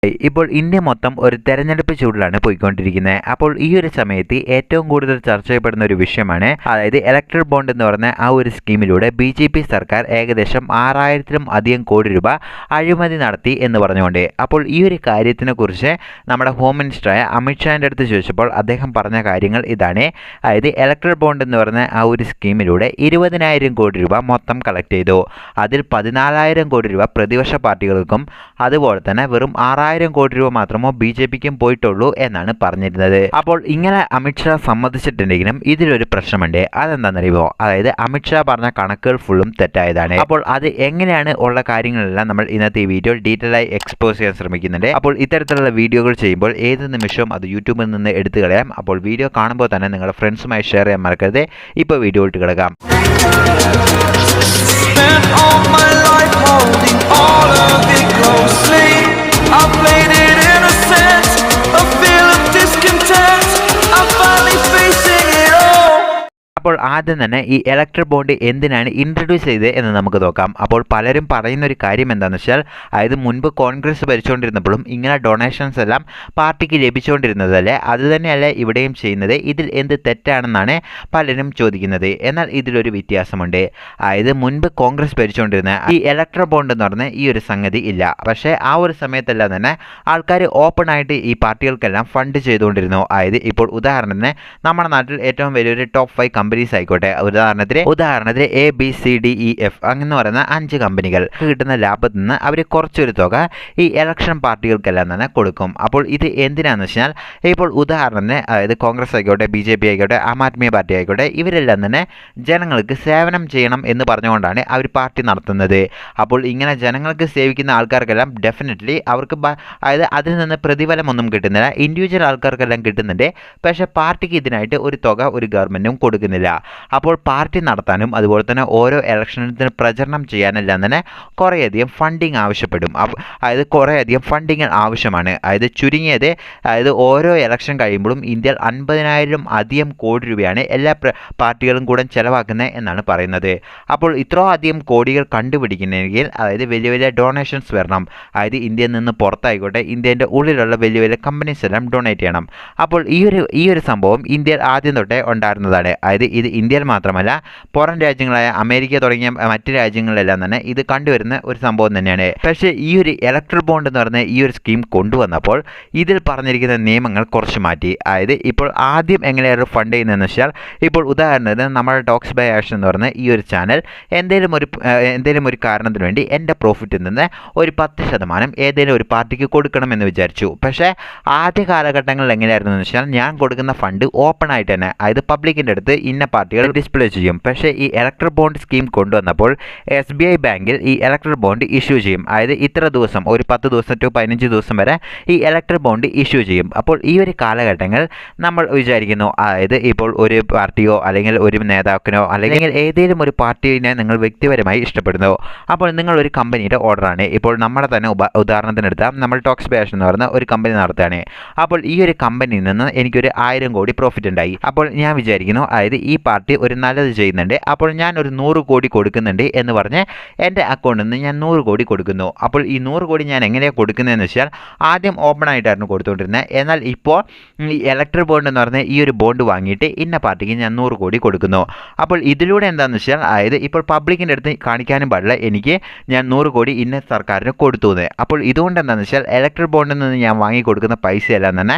ഇപ്പോൾ ഇന്ത്യ മൊത്തം ഒരു തെരഞ്ഞെടുപ്പ് ചൂടിലാണ് പോയിക്കൊണ്ടിരിക്കുന്നത്. അപ്പോൾ ഈ ഒരു സമയത്ത് ഏറ്റവും കൂടുതൽ ചർച്ച ചെയ്യപ്പെടുന്ന ഒരു വിഷയമാണ്, അതായത് ഇലക്ട്രൽ ബോണ്ട് എന്ന് പറയുന്ന ആ ഒരു സ്കീമിലൂടെ BJP സർക്കാർ ഏകദേശം 6000-ലും അധികം കോടി രൂപ അഴിമതി നടത്തി എന്ന് പറഞ്ഞുകൊണ്ട്. അപ്പോൾ ഈ ഒരു കാര്യത്തിനെ കുറിച്ച് നമ്മുടെ ഹോം മിനിസ്റ്ററായ അമിത്ഷാന്റെ അടുത്ത് ചോദിച്ചപ്പോൾ അദ്ദേഹം പറഞ്ഞ കാര്യങ്ങൾ ഇതാണ്. അതായത് ഇലക്ട്രൽ ബോണ്ട് എന്ന് പറയുന്ന ആ ഒരു സ്കീമിലൂടെ 20,000 കോടി രൂപ മൊത്തം കളക്ട് ചെയ്തു. അതിൽ 14,000 കോടി രൂപ പ്രതിപക്ഷ പാർട്ടികൾക്കും അതുപോലെ തന്നെ വെറും 6,000 കോടി രൂപ മാത്രമോ BJPക്കും പോയിട്ടുള്ളൂ എന്നാണ് പറഞ്ഞിരുന്നത്. അപ്പോൾ ഇങ്ങനെ അമിത്ഷാ സമ്മതിച്ചിട്ടുണ്ടെങ്കിലും ഇതിലൊരു പ്രശ്നമുണ്ട്. അതെന്താണെന്നറിയുമോ? അതായത് അമിത്ഷാ പറഞ്ഞ കണക്കുകൾ ഫുള്ളും തെറ്റായതാണ്. അപ്പോൾ അത് എങ്ങനെയാണ് ഉള്ള കാര്യങ്ങളെല്ലാം നമ്മൾ ഇന്നത്തെ ഈ വീഡിയോ ഡീറ്റെയിൽ ആയി എക്സ്പോസ് ചെയ്യാൻ ശ്രമിക്കുന്നുണ്ട്. അപ്പോൾ ഇത്തരത്തിലുള്ള വീഡിയോകൾ ചെയ്യുമ്പോൾ ഏത് നിമിഷവും അത് യൂട്യൂബിൽ നിന്ന് എടുത്തു കളയാം. അപ്പോൾ വീഡിയോ കാണുമ്പോൾ തന്നെ നിങ്ങളുടെ ഫ്രണ്ട്സുമായി ഷെയർ ചെയ്യാൻ മറക്കരുത്. ഇപ്പോൾ വീഡിയോ ഇട്ട് കിടക്കാം. I played it innocent, a feel of discontent. I'm finally facing it all. അപ്പോൾ ആദ്യം തന്നെ ഈ ഇലക്ട്രൽ ബോണ്ട് എന്തിനാണ് ഇൻട്രൊഡ്യൂസ് ചെയ്തത് എന്ന് നമുക്ക് നോക്കാം. അപ്പോൾ പലരും പറയുന്ന ഒരു കാര്യം എന്താണെന്ന് വെച്ചാൽ, അതായത് മുൻപ് കോൺഗ്രസ് ഭരിച്ചുകൊണ്ടിരുന്നപ്പോഴും ഇങ്ങനെ ഡൊണേഷൻസ് എല്ലാം പാർട്ടിക്ക് ലഭിച്ചുകൊണ്ടിരുന്നതല്ലേ, അത് തന്നെയല്ലേ ഇവിടെയും ചെയ്യുന്നത്, ഇതിൽ എന്ത് തെറ്റാണെന്നാണ് പലരും ചോദിക്കുന്നത്. എന്നാൽ ഇതിലൊരു വ്യത്യാസമുണ്ട്. അതായത് മുൻപ് കോൺഗ്രസ് ഭരിച്ചുകൊണ്ടിരുന്ന ഈ ഇലക്ട്രൽ ബോണ്ട് എന്ന് പറഞ്ഞ ഈ ഒരു സംഗതി ഇല്ല. പക്ഷേ ആ ഒരു സമയത്തെല്ലാം തന്നെ ആൾക്കാർ ഓപ്പൺ ആയിട്ട് ഈ പാർട്ടികൾക്കെല്ലാം ഫണ്ട് ചെയ്തുകൊണ്ടിരുന്നു. അതായത് ഇപ്പോൾ ഉദാഹരണത്തിന് നമ്മുടെ നാട്ടിൽ ഏറ്റവും വലിയൊരു ടോപ്പ് 5 കമ്പനീസ് ആയിക്കോട്ടെ, ഉദാഹരണത്തിന് ABCDEF അങ്ങനെ പറയുന്ന 5 കമ്പനികൾ കിട്ടുന്ന ലാഭത്തിൽ നിന്ന് അവർ കുറച്ചൊരു തുക ഈ ഇലക്ഷൻ പാർട്ടികൾക്കെല്ലാം തന്നെ കൊടുക്കും. അപ്പോൾ ഇത് എന്തിനാണെന്ന് വെച്ചാൽ, ഇപ്പോൾ ഉദാഹരണത്തിന് അതായത് കോൺഗ്രസ് ആയിക്കോട്ടെ, BJP ആയിക്കോട്ടെ, ആം ആദ്മി പാർട്ടി ആയിക്കോട്ടെ, ഇവരെല്ലാം തന്നെ ജനങ്ങൾക്ക് സേവനം ചെയ്യണം എന്ന് പറഞ്ഞുകൊണ്ടാണ് അവർ പാർട്ടി നടത്തുന്നത്. അപ്പോൾ ഇങ്ങനെ ജനങ്ങൾക്ക് സേവിക്കുന്ന ആൾക്കാർക്കെല്ലാം ഡെഫിനറ്റ്ലി അവർക്ക് അതായത് അതിൽ നിന്ന് പ്രതിഫലമൊന്നും കിട്ടുന്നില്ല. ഇൻഡിവിജ്വൽ ആൾക്കാർക്കെല്ലാം കിട്ടുന്നുണ്ട്. പക്ഷേ പാർട്ടിക്ക് ഇതിനായിട്ട് ഒരു തുക ഒരു ഗവൺമെൻറ്റും കൊടുക്കുന്നില്ല. അപ്പോൾ പാർട്ടി നടത്താനും അതുപോലെ തന്നെ ഓരോ ഇലക്ഷനത്തിന് പ്രചരണം ചെയ്യാനെല്ലാം തന്നെ കുറേയധികം ഫണ്ടിങ് ആവശ്യപ്പെടും. അതായത് കുറേയധികം ഫണ്ടിങ് ആവശ്യമാണ്. അതായത് ചുരുങ്ങിയത് അതായത് ഓരോ ഇലക്ഷൻ കഴിയുമ്പോഴും ഇന്ത്യയിൽ 50,000 അധികം കോടി രൂപയാണ് എല്ലാ പാർട്ടികളും കൂടെ ചിലവാക്കുന്നത് എന്നാണ് പറയുന്നത്. അപ്പോൾ ഇത്ര അധികം കോടികൾ കണ്ടുപിടിക്കണമെങ്കിൽ അതായത് വലിയ വലിയ ഡൊണേഷൻസ് വരണം. അതായത് ഇന്ത്യയിൽ നിന്ന് പുറത്തായിക്കോട്ടെ, ഇന്ത്യൻ്റെ ഉള്ളിലുള്ള വലിയ വലിയ കമ്പനീസ് എല്ലാം ഡൊണേറ്റ് ചെയ്യണം. അപ്പോൾ ഈ ഒരു സംഭവം ഇന്ത്യയിൽ ആദ്യം തൊട്ടേ ഉണ്ടായിരുന്നതാണ്. അതായത് ഇത് ഇന്ത്യയിൽ മാത്രമല്ല, പുറം രാജ്യങ്ങളായ അമേരിക്ക തുടങ്ങിയ മറ്റ് രാജ്യങ്ങളിലെല്ലാം തന്നെ ഇത് കണ്ടുവരുന്ന ഒരു സംഭവം തന്നെയാണ്. പക്ഷേ ഈ ഒരു ഇലക്ട്രൽ ബോണ്ട് എന്ന് പറയുന്ന ഈ ഒരു സ്കീം കൊണ്ടുവന്നപ്പോൾ ഇതിൽ പറഞ്ഞിരിക്കുന്ന നിയമങ്ങൾ കുറച്ച് മാറ്റി. അതായത് ഇപ്പോൾ ആദ്യം എങ്ങനെയാണ് ഫണ്ട് ചെയ്യുന്നതെന്ന് വെച്ചാൽ, ഇപ്പോൾ ഉദാഹരണത്തിന് നമ്മുടെ ടോക്സ് ബൈ ആക്ഷൻ എന്ന് പറയുന്ന ഈ ഒരു ചാനൽ എന്തെങ്കിലും ഒരു കാരണത്തിന് വേണ്ടി എൻ്റെ പ്രോഫിറ്റിൽ നിന്ന് ഒരു 10% ഏതെങ്കിലും ഒരു പാർട്ടിക്ക് കൊടുക്കണമെന്ന് വിചാരിച്ചു. പക്ഷേ ആദ്യ കാലഘട്ടങ്ങളിൽ എങ്ങനെയായിരുന്നു എന്ന് വെച്ചാൽ, ഞാൻ കൊടുക്കുന്ന ഫണ്ട് ഓപ്പൺ ആയിട്ട് തന്നെ, അതായത് പബ്ലിക്കിൻ്റെ അടുത്ത് ഇന്ന പാർട്ടികൾ ഡിസ്പ്ലേ ചെയ്യും. പക്ഷേ ഈ ഇലക്ട്രൽ ബോണ്ട് സ്കീം കൊണ്ടുവന്നപ്പോൾ SBI ബാങ്കിൽ ഈ ഇലക്ട്രൽ ബോണ്ട് ഇഷ്യൂ ചെയ്യും. അതായത് ഇത്ര ദിവസം, ഒരു 10 ദിവസം ടു 15 ദിവസം വരെ ഈ ഇലക്ട്രൽ ബോണ്ട് ഇഷ്യൂ ചെയ്യും. അപ്പോൾ ഈ ഒരു കാലഘട്ടങ്ങൾ നമ്മൾ വിചാരിക്കുന്നു, അതായത് ഇപ്പോൾ ഒരു പാർട്ടിയോ അല്ലെങ്കിൽ ഒരു നേതാക്കിനോ അല്ലെങ്കിൽ ഏതെങ്കിലും ഒരു പാർട്ടിനെ നിങ്ങൾ വ്യക്തിപരമായി ഇഷ്ടപ്പെടുന്നു. അപ്പോൾ നിങ്ങൾ ഒരു കമ്പനിയുടെ ഓർഡറാണ്, ഇപ്പോൾ നമ്മുടെ തന്നെ ഉദാഹരണത്തിനെടുത്താൽ നമ്മൾ ടോക്സ് ബൈ ആക്ഷൻ എന്ന് പറയുന്ന ഒരു കമ്പനി നടത്തുകയാണ്. അപ്പോൾ ഈ ഒരു കമ്പനിയിൽ നിന്ന് എനിക്കൊരു 1000 കോടി പ്രോഫിറ്റ് ഉണ്ടായി. അപ്പോൾ ഞാൻ വിചാരിക്കുന്നു, അതായത് ഈ പാർട്ടി ഒരു നല്ലത് ചെയ്യുന്നുണ്ട്, അപ്പോൾ ഞാൻ ഒരു 100 കോടി കൊടുക്കുന്നുണ്ട് എന്ന് പറഞ്ഞ് എൻ്റെ അക്കൗണ്ടിൽ നിന്ന് ഞാൻ 100 കോടി കൊടുക്കുന്നു. അപ്പോൾ ഈ 100 കോടി ഞാൻ എങ്ങനെയാണ് കൊടുക്കുന്നതെന്ന് വെച്ചാൽ, ആദ്യം ഓപ്പൺ ആയിട്ടായിരുന്നു കൊടുത്തുകൊണ്ടിരുന്നത്. എന്നാൽ ഇപ്പോൾ ഈ ഇലക്ട്രൽ ബോണ്ട് എന്ന് പറഞ്ഞ ഈ ഒരു ബോണ്ട് വാങ്ങിയിട്ട് ഇന്ന പാർട്ടിക്ക് ഞാൻ 100 കോടി കൊടുക്കുന്നു. അപ്പോൾ ഇതിലൂടെ എന്താണെന്ന് വെച്ചാൽ, അതായത് ഇപ്പോൾ പബ്ലിക്കിൻ്റെ അടുത്ത് കാണിക്കാനും പാടില്ല എനിക്ക് ഞാൻ 100 കോടി ഇന്ന സർക്കാരിന് കൊടുത്തു. അപ്പോൾ ഇതുകൊണ്ട് എന്താണെന്ന് വെച്ചാൽ, ഇലക്ട്രൽ ബോണ്ടിൽ നിന്ന് ഞാൻ വാങ്ങി കൊടുക്കുന്ന പൈസയെല്ലാം തന്നെ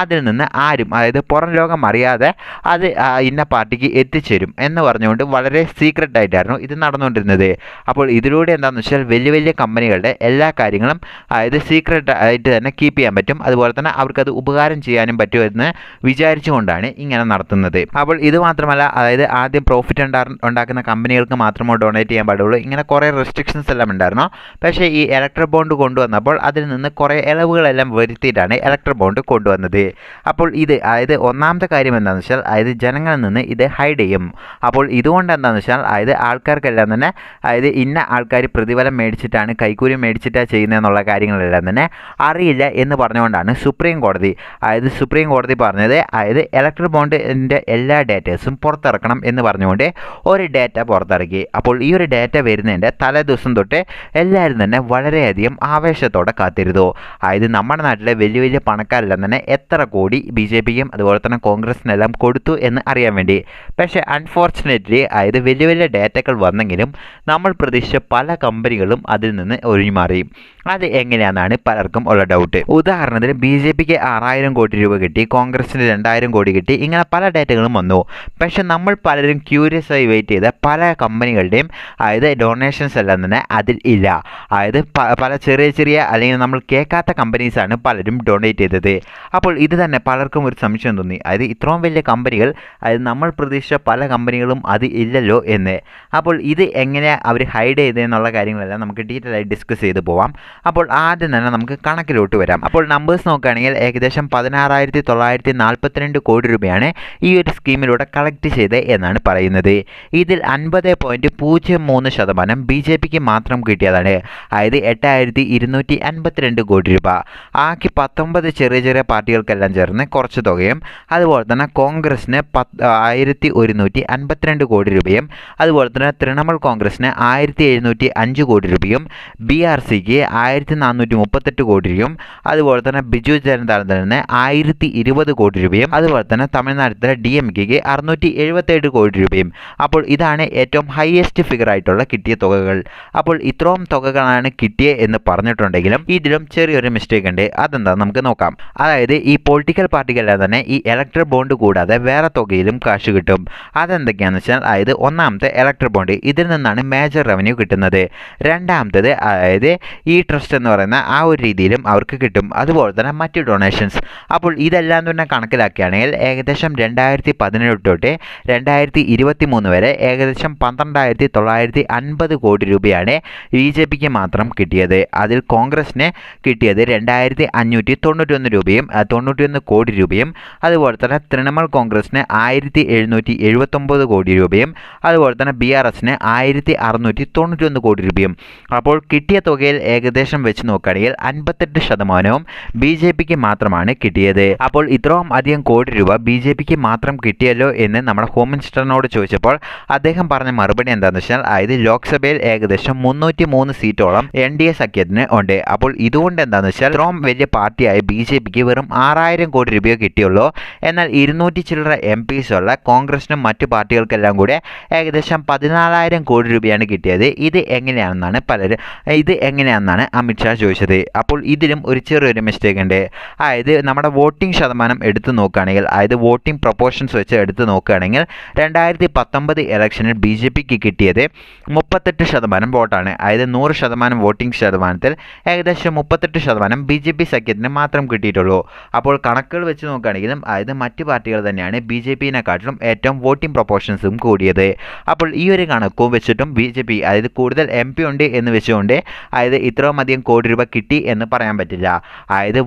അതിൽ നിന്ന് ആരും, അതായത് പുറം ലോകം അറിയാതെ അത് ഇന്ന പാർട്ടിക്ക് എത്തിച്ചേരും എന്ന് പറഞ്ഞുകൊണ്ട് വളരെ സീക്രട്ട് ആയിട്ടായിരുന്നു ഇത് നടന്നുകൊണ്ടിരുന്നത്. അപ്പോൾ ഇതിലൂടെ എന്താണെന്ന് വെച്ചാൽ, വലിയ വലിയ കമ്പനികളുടെ എല്ലാ കാര്യങ്ങളും അതായത് സീക്രട്ട് ആയിട്ട് തന്നെ കീപ്പ് ചെയ്യാൻ പറ്റും. അതുപോലെ തന്നെ അവർക്കത് ഉപകാരം ചെയ്യാനും പറ്റുമെന്ന് വിചാരിച്ചുകൊണ്ടാണ് ഇങ്ങനെ നടത്തുന്നത്. അപ്പോൾ ഇത് മാത്രമല്ല, അതായത് ആദ്യം പ്രോഫിറ്റ് ഉണ്ടാക്കുന്ന കമ്പനികൾക്ക് മാത്രമോ ഡൊണേറ്റ് ചെയ്യാൻ പാടുള്ളൂ, ഇങ്ങനെ കുറേ റെസ്ട്രിക്ഷൻസ് എല്ലാം ഉണ്ടായിരുന്നു. പക്ഷേ ഈ ഇലക്ട്രൽ ബോണ്ട് കൊണ്ടുവന്നപ്പോൾ അതിൽ നിന്ന് കുറേ ഇളവുകളെല്ലാം വരുത്തിയിട്ടാണ് ഇലക്ട്രൽ ബോണ്ട് കൊണ്ടുവന്നത്. അപ്പോൾ ഇത് അതായത് ഒന്നാമത്തെ കാര്യം എന്താണെന്ന് വെച്ചാൽ, അതായത് ജനങ്ങളിൽ നിന്ന് ഇത് ഹൈഡ് ചെയ്യും. അപ്പോൾ ഇതുകൊണ്ട് എന്താണെന്ന് വെച്ചാൽ ആൾക്കാർക്കെല്ലാം തന്നെ ഇന്ന ആൾക്കാർ പ്രതിഫലം മേടിച്ചിട്ടാണ് കൈക്കൂലി മേടിച്ചിട്ടാണ് ചെയ്യുന്നതെന്നുള്ള കാര്യങ്ങളെല്ലാം തന്നെ അറിയില്ല എന്ന് പറഞ്ഞുകൊണ്ടാണ് സുപ്രീം കോടതി പറഞ്ഞത് ഇലക്ട്രൽ ബോണ്ടിൻ്റെ എല്ലാ ഡേറ്റേഴ്സും പുറത്തിറക്കണം എന്ന് പറഞ്ഞുകൊണ്ട് ഒരു ഡേറ്റ പുറത്തിറക്കി. അപ്പോൾ ഈ ഒരു ഡേറ്റ വരുന്നതിൻ്റെ തലേ ദിവസം തൊട്ട് എല്ലാവരും തന്നെ വളരെയധികം ആവേശത്തോടെ കാത്തിരുന്നു. നമ്മുടെ നാട്ടിലെ വലിയ വലിയ പണക്കാരെല്ലാം തന്നെ എത്ര കോടി BJPക്കും അതുപോലെ തന്നെ കോൺഗ്രസിനെല്ലാം കൊടുത്തു എന്ന് അറിയാൻ വേണ്ടി. പക്ഷേ അൺഫോർച്ചുനേറ്റ്ലി വലിയ വലിയ ഡേറ്റകൾ വന്നെങ്കിലും നമ്മൾ പ്രതീക്ഷിച്ച പല കമ്പനികളും അതിൽ നിന്ന് ഒഴിഞ്ഞു മാറി. അത് എങ്ങനെയാണെന്നാണ് പലർക്കും ഉള്ള ഡൗട്ട്. ഉദാഹരണത്തിന് BJPക്ക് 6000 കോടി രൂപ കിട്ടി, കോൺഗ്രസിന് 2000 കോടി കിട്ടി, ഇങ്ങനെ പല ഡേറ്റകളും വന്നു. പക്ഷെ നമ്മൾ പലരും ക്യൂരിയസ് ആയി വെയിറ്റ് ചെയ്ത പല കമ്പനികളുടെയും ഡൊണേഷൻസ് എല്ലാം തന്നെ അതിൽ ഇല്ല. പല ചെറിയ ചെറിയ അല്ലെങ്കിൽ നമ്മൾ കേൾക്കാത്ത കമ്പനീസാണ് പലരും ഡൊണേറ്റ് ചെയ്തത്. അപ്പോൾ ഇത് തന്നെ പലർക്കും ഒരു സംശയം തോന്നി, ഇത്രയും വലിയ കമ്പനികൾ നമ്മൾ പ്രതീക്ഷിച്ച പല കമ്പനികളും അത് ഇല്ലല്ലോ എന്ന്. അപ്പോൾ ഇത് എങ്ങനെയാണ് അവർ ഹൈഡ് ചെയ്തതെന്നുള്ള കാര്യങ്ങളെല്ലാം നമുക്ക് ഡീറ്റെയിൽ ആയി ഡിസ്കസ് ചെയ്ത് പോവാം. അപ്പോൾ ആദ്യം തന്നെ നമുക്ക് കണക്കിലോട്ട് വരാം. അപ്പോൾ നമ്പേഴ്സ് നോക്കുകയാണെങ്കിൽ ഏകദേശം 16,942 കോടി രൂപയാണ് ഈ ഒരു സ്കീമിലൂടെ കളക്ട് ചെയ്തത് എന്നാണ് പറയുന്നത്. ഇതിൽ 50.03% BJPക്ക് മാത്രം കിട്ടിയതാണ്, 8,252 കോടി രൂപ. ആക്കി 19 ചെറിയ ചെറിയ പാർട്ടികൾക്കെല്ലാം ചേർന്ന് കുറച്ച് തുകയും, അതുപോലെ തന്നെ കോൺഗ്രസിന് 1,152 കോടി രൂപയും, അതുപോലെ തന്നെ തൃണമൂൽ കോൺഗ്രസിന് 1,705 കോടി രൂപയും, BRCക്ക് 1,438 കോടി രൂപയും, അതുപോലെ തന്നെ ബിജു ജനതാദളിന് 1,020 കോടി രൂപയും, അതുപോലെ തന്നെ തമിഴ്നാട്ടിലെ DMKക്ക് 677 കോടി രൂപയും. അപ്പോൾ ഇതാണ് ഏറ്റവും ഹയസ്റ്റ് ഫിഗർ ആയിട്ടുള്ള കിട്ടിയ തുകകൾ. അപ്പോൾ ഇത്രയും തുകകളാണ് കിട്ടിയത് എന്ന് പറഞ്ഞിട്ടുണ്ടെങ്കിലും ഇതിലും ചെറിയൊരു മിസ്റ്റേക്ക് ഉണ്ട്. അതെന്താ നമുക്ക് നോക്കാം. അതായത് ഈ പൊളിറ്റിക്കൽ പാർട്ടികളെല്ലാം തന്നെ ഈ ഇലക്ട്രൽ ബോണ്ട് കൂടാതെ വേറെ തുകയിലും കാശ് കിട്ടും. അതെന്തൊക്കെയാണെന്ന് വെച്ചാൽ ഒന്നാമത്തെ ഇലക്ട്രൽ ബോണ്ട്, ഇതിൽ നിന്നാണ് മേജർ റവന്യൂ കിട്ടുന്നത്. രണ്ടാമത്തേത് ഈ ട്രസ്റ്റ് എന്ന് പറയുന്ന ആ ഒരു രീതിയിലും അവർക്ക് കിട്ടും. അതുപോലെ തന്നെ മറ്റ് ഡൊണേഷൻസ്. അപ്പോൾ ഇതെല്ലാം തന്നെ കണക്കിലാക്കുകയാണെങ്കിൽ ഏകദേശം 2017 തൊട്ട് 2023 വരെ ഏകദേശം 12,950 കോടി രൂപയാണ് BJPക്ക് മാത്രം കിട്ടിയത്. അതിൽ കോൺഗ്രസിന് കിട്ടിയത് 2,591 രൂപയും 91 കോടി രൂപയും, അതുപോലെ തന്നെ തൃണമൂൽ കോൺഗ്രസിന് 1,779 കോടി രൂപയും, അതുപോലെ തന്നെ BRSന് 1,691 കോടി രൂപയും. അപ്പോൾ കിട്ടിയ തുകയിൽ ഏകദേശം വെച്ച് നോക്കുകയാണെങ്കിൽ 58% BJPക്ക് മാത്രമാണ് കിട്ടിയത്. അപ്പോൾ ഇത്രയും അധികം കോടി രൂപ BJPക്ക് മാത്രം കിട്ടിയല്ലോ എന്ന് നമ്മുടെ ഹോം മിനിസ്റ്ററിനോട് ചോദിച്ചപ്പോൾ അദ്ദേഹം പറഞ്ഞ മറുപടി എന്താണെന്ന് വെച്ചാൽ ലോക്സഭയിൽ ഏകദേശം 303 സീറ്റോളം NDA സഖ്യത്തിന് ഉണ്ട്. അപ്പോൾ ഇതുകൊണ്ട് എന്താണെന്ന് വെച്ചാൽ ഇത്രയും വലിയ പാർട്ടിയായ BJPക്ക് വെറും 6,000 കോടി രൂപയോ കിട്ടിയുള്ളൂ. എന്നാൽ 200 ചില്ലറ MPs ഉള്ള കോൺഗ്രസിനും മറ്റു പാർട്ടികൾക്കെല്ലാം കൂടെ ഏകദേശം 14,000 കോടി രൂപയാണ് കിട്ടിയത്. ഇത് എങ്ങനെയാണെന്നാണ് അമിത്ഷാ ചോദിച്ചത്. അപ്പോൾ ഇതിലും ഒരു ചെറിയൊരു മിസ്റ്റേക്ക് ഉണ്ട്. നമ്മുടെ വോട്ടിംഗ് ശതമാനം എടുത്തു നോക്കുകയാണെങ്കിൽ വോട്ടിംഗ് പ്രൊപ്പോർഷൻസ് വെച്ച് എടുത്തു നോക്കുകയാണെങ്കിൽ 2019 ഇലക്ഷനിൽ BJPക്ക് കിട്ടിയത് 38% വോട്ടാണ്. 100% വോട്ടിംഗ് ശതമാനത്തിൽ ഏകദേശം 38% BJP സഖ്യത്തിന് മാത്രം കിട്ടിയിട്ടുള്ളൂ. അപ്പോൾ കണക്കുകൾ വെച്ച് നോക്കുകയാണെങ്കിലും മറ്റ് പാർട്ടികൾ തന്നെയാണ് BJPനെക്കാട്ടിലും ഏറ്റവും വോട്ടിംഗ് പ്രൊപ്പോർഷൻസും കൂടിയത്. അപ്പോൾ ഈ ഒരു കണക്കും വെച്ചിട്ടും BJP കൂടുതൽ MP ഉണ്ട് എന്ന് വെച്ചുകൊണ്ട് ഇത്രയും അധികം കോടി രൂപ കിട്ടി എന്ന് പറയാൻ പറ്റില്ല.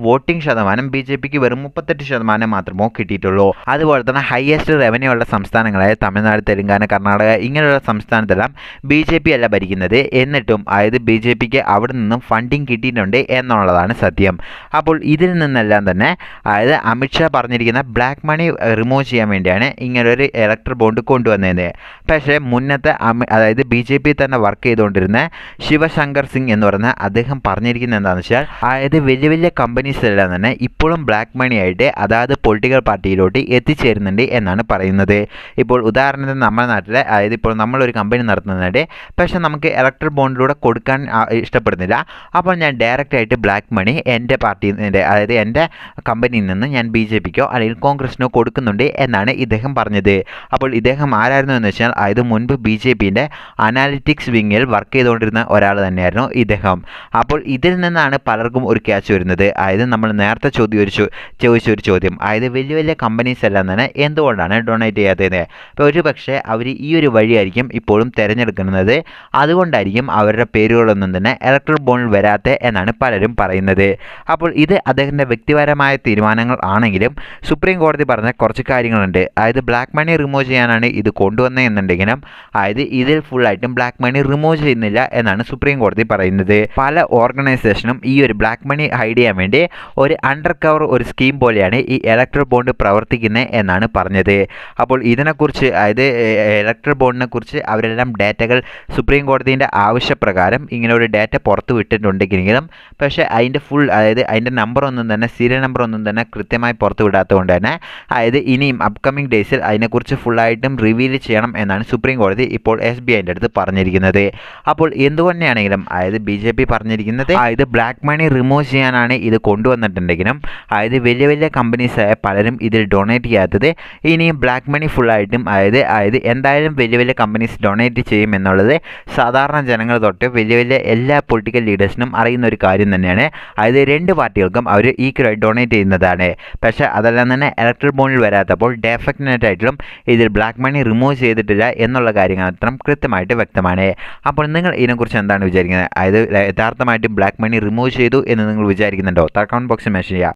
വോട്ടിംഗ് ശതമാനം BJPക്ക് വെറും 38% മാത്രമോ കിട്ടിയിട്ടുള്ളൂ. അതുപോലെ തന്നെ ഹയസ്റ്റ് റവന്യൂ ഉള്ള സംസ്ഥാനങ്ങളായ തമിഴ്നാട്, തെലങ്കാന, കർണാടക ഇങ്ങനെയുള്ള സംസ്ഥാനത്തെല്ലാം BJP അല്ല ഭരിക്കുന്നത്. എന്നിട്ടും BJPക്ക് അവിടെ നിന്നും ഫണ്ടിങ് കിട്ടിയിട്ടുണ്ട് എന്നുള്ളതാണ് സത്യം. അപ്പോൾ ഇതിൽ നിന്നെല്ലാം തന്നെ അമിത്ഷാ പറഞ്ഞിരിക്കുന്ന ബ്ലാക്ക് മണി റിമൂവ് ചെയ്യാൻ വേണ്ടിയാണ് ഇങ്ങനൊരു ഇലക്ട്രൽ ബോണ്ട് കൊണ്ടുവന്നത്. പക്ഷേ മുന്നത്തെ BJP തന്നെ വർക്ക് ചെയ്തുകൊണ്ടിരുന്ന ശിവശങ്കർ സിംഗ് എന്ന് പറയുന്ന അദ്ദേഹം പറഞ്ഞിരിക്കുന്നത് എന്താണെന്ന് വെച്ചാൽ വലിയ വലിയ കമ്പനീസ് എല്ലാം തന്നെ ഇപ്പോഴും ബ്ലാക്ക് മണി ആയിട്ട് പൊളിറ്റിക്കൽ പാർട്ടിയിലോട്ട് എത്തിച്ചേരുന്നുണ്ട് എന്നാണ് പറയുന്നത്. ഇപ്പോൾ ഉദാഹരണത്തിന് നമ്മുടെ നാട്ടിൽ ഇപ്പോൾ നമ്മളൊരു കമ്പനി നടത്തുന്നുണ്ട്, പക്ഷേ നമുക്ക് ഇലക്ട്രൽ ബോണ്ടിലൂടെ കൊടുക്കാൻ ഇഷ്ടപ്പെടുന്നില്ല. അപ്പോൾ ഞാൻ ഡയറക്റ്റ് ആയിട്ട് ബ്ലാക്ക് മണി എൻ്റെ പാർട്ടിൻ്റെ എൻ്റെ കമ്പനിയിൽ നിന്ന് ഞാൻ BJPക്കോ അല്ലെങ്കിൽ കോൺഗ്രസിനോ കൊടുക്കുന്നുണ്ട് എന്നാണ് ഇദ്ദേഹം പറഞ്ഞത്. അപ്പോൾ ഇദ്ദേഹം ആരായിരുന്നു എന്ന് വെച്ചാൽ മുൻപ് BJPൻ്റെ അനാലിറ്റിക്സ് വിങ്ങിൽ വർക്ക് ചെയ്തുകൊണ്ടിരുന്ന ഒരാൾ തന്നെയായിരുന്നു ഇദ്ദേഹം. അപ്പോൾ ഇതിൽ നിന്നാണ് പലർക്കും ഒരു ക്യാച്ച് വരുന്നത്. നമ്മൾ നേരത്തെ ചോദിച്ച ഒരു ചോദ്യം, വലിയ വലിയ കമ്പനീസ് എല്ലാം തന്നെ എന്തുകൊണ്ടാണ് ഡൊണേറ്റ് ചെയ്യാത്തത്? അപ്പോൾ ഒരു പക്ഷേ അവർ ഈ ഒരു വഴിയായിരിക്കും ഇപ്പോഴും തിരഞ്ഞെടുക്കുന്നത്. അതുകൊണ്ടായിരിക്കും അവരുടെ പേരുകളൊന്നും തന്നെ ഇലക്ട്രൽ ബോണ്ടിൽ വരാത്ത എന്നാണ് പലരും പറയുന്നത്. അപ്പോൾ ഇത് അദ്ദേഹത്തിൻ്റെ വ്യക്തിപരമായ തീരുമാനങ്ങൾ ആണെങ്കിലും സുപ്രീം കോടതി പറഞ്ഞ കുറച്ച് കാര്യങ്ങളുണ്ട്. ബ്ലാക്ക് ബ്ലാക്ക് മണി റിമൂവ് ചെയ്യാനാണ് ഇത് കൊണ്ടുവന്നത് എന്നുണ്ടെങ്കിലും അതായത് ഇതിൽ ഫുള്ളായിട്ടും ബ്ലാക്ക് മണി റിമൂവ് ചെയ്യുന്നില്ല എന്നാണ് സുപ്രീം കോടതി പറയുന്നത്. പല ഓർഗനൈസേഷനും ഈ ഒരു ബ്ലാക്ക് മണി ഹൈഡ് ചെയ്യാൻ വേണ്ടി ഒരു അണ്ടർ കവർ ഒരു സ്കീം പോലെയാണ് ഈ ഇലക്ട്രൽ ബോണ്ട് പ്രവർത്തിക്കുന്നത് എന്നാണ് പറഞ്ഞത്. അപ്പോൾ ഇതിനെക്കുറിച്ച് അതായത് ഇലക്ട്രൽ ബോണ്ടിനെ കുറിച്ച് അവരെല്ലാം ഡാറ്റകൾ സുപ്രീം കോടതിൻ്റെ ആവശ്യപ്രകാരം ഇങ്ങനെ ഒരു ഡാറ്റ പുറത്തു വിട്ടിട്ടുണ്ടെങ്കിലും പക്ഷേ അതിൻ്റെ ഫുൾ അതായത് അതിൻ്റെ നമ്പറൊന്നും തന്നെ സീരിയൽ നമ്പറൊന്നും തന്നെ കൃത്യമായി പുറത്തു വിടാത്തതുകൊണ്ട് തന്നെ അതായത് ഇനിയും അപ്കമിങ് ഡേയ്സിൽ അതിനെക്കുറിച്ച് ഫുള്ളായിട്ടും റിവീൽ ചെയ്യണം എന്നാണ് സുപ്രീം കോടതി ഇപ്പോൾ SBIൻ്റെ അടുത്ത് പറഞ്ഞിരിക്കുന്നത്. അപ്പോൾ എന്തുതന്നെയാണെങ്കിലും അതായത് BJP പറഞ്ഞിരിക്കുന്നത് അതായത് ബ്ലാക്ക് മണി റിമൂവ് ചെയ്യാനാണ് ഇത് കൊണ്ടുവന്നിട്ടുണ്ടെങ്കിലും അതായത് വലിയ വലിയ കമ്പനീസായ പലരും ഇതിൽ ഡൊണേറ്റ് ചെയ്യാത്തത് ഇനിയും ബ്ലാക്ക് മണി ഫുള്ളായിട്ടും അതായത് എന്തായാലും വലിയ വലിയ കമ്പനീസ് ഡൊണേറ്റ് ചെയ്യും എന്നുള്ളത് സാധാരണ ജനങ്ങൾ തൊട്ട് വലിയ വലിയ എല്ലാ പൊളിറ്റിക്കൽ ലീഡേഴ്സിനും അറിയുന്ന ഒരു കാര്യം തന്നെയാണ്. അതായത് രണ്ട് പാർട്ടികൾക്കും അവർ ഈക്വലായി ഡൊണേറ്റ് ചെയ്യുന്നതാണ്. പക്ഷേ അതെല്ലാം തന്നെ ഇലക്ട്രൽ ബോണ്ടിൽ വരാത്തപ്പോൾ ഡെഫിനറ്റ് ആയിട്ടും ഇതിൽ ബ്ലാക്ക് മണി റിമൂവ് ചെയ്തിട്ടില്ല എന്നുള്ള കാര്യങ്ങൾ മാത്രം കൃത്യമായിട്ട് വ്യക്തമാണ്. അപ്പോൾ നിങ്ങൾ ഇതിനെക്കുറിച്ച് എന്താണ് വിചാരിക്കുന്നത്? അതായത് യഥാർത്ഥമായിട്ടും ബ്ലാക്ക് മണി റിമൂവ് ചെയ്തു എന്ന് നിങ്ങൾ വിചാരിക്കുന്നുണ്ടോ? കമന്റ് ബോക്സിൽ മെൻഷൻ ചെയ്യുക.